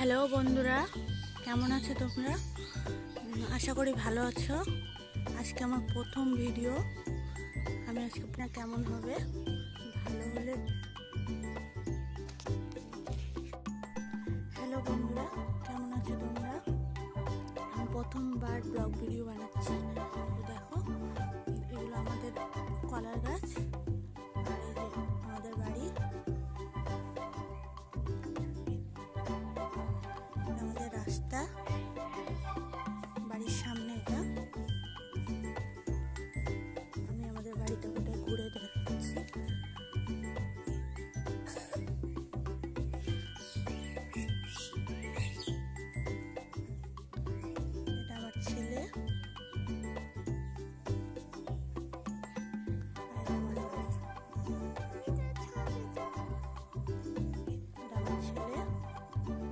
Hello বন্ধুরা, কেমন আছো তোমরা? আশা করি ভালো আছো। আজকে আমার প্রথম ভিডিও। আমি আজকে আপনার কেমন হবে, ভালো হলে। হ্যালো বন্ধুরা, কেমন আছো তোমরা? আমি প্রথমবার ব্লগ ভিডিও বানাচ্ছি। তো দেখো, এগুলো আমাদের কলার গাছ, আর এই যে আমাদের বাড়ি, আমাদের রাস্তা, বাড়ির সামনে এটা। আমি আমাদের বাড়িটা কোথায় ঘুরে দেখাচ্ছি। এটা আমার ছেলে,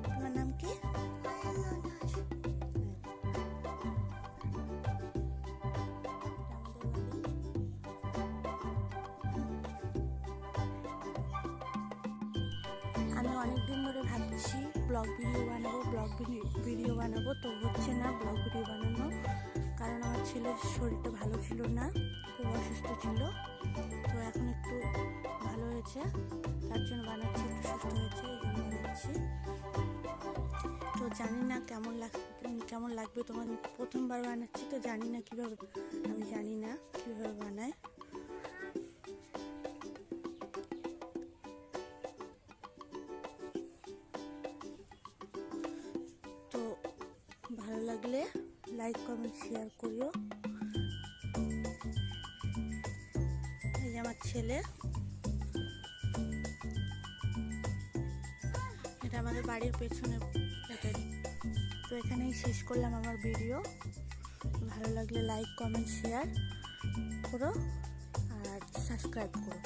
তোমার নাম কি? আমি অনেকদিন ধরে ভাবছি ব্লগ ভিডিও বানাবো, তো হচ্ছে না ব্লগ ভিডিও বানানো, কারণ আমার ছেলের শরীরটা ভালো ছিল না, খুব অসুস্থ ছিল। তো এখন একটু ভালো হয়েছে, তার জন্য বানাচ্ছি, একটু সুস্থ হয়েছে এই জন্য বানাচ্ছি। তো জানি না কেমন লাগবে তোমার। প্রথমবার বানাচ্ছি তো জানি না কিভাবে বানায়। তো ভালো লাগলে লাইক কমেন্ট শেয়ার করিও। এই যে আমার ছেলে, এটা আমাদের বাড়ির পেছনে। তো এখানেই শেষ করলাম আমার ভিডিও। ভালো লাগলে লাইক কমেন্ট শেয়ার করো আর সাবস্ক্রাইব করো।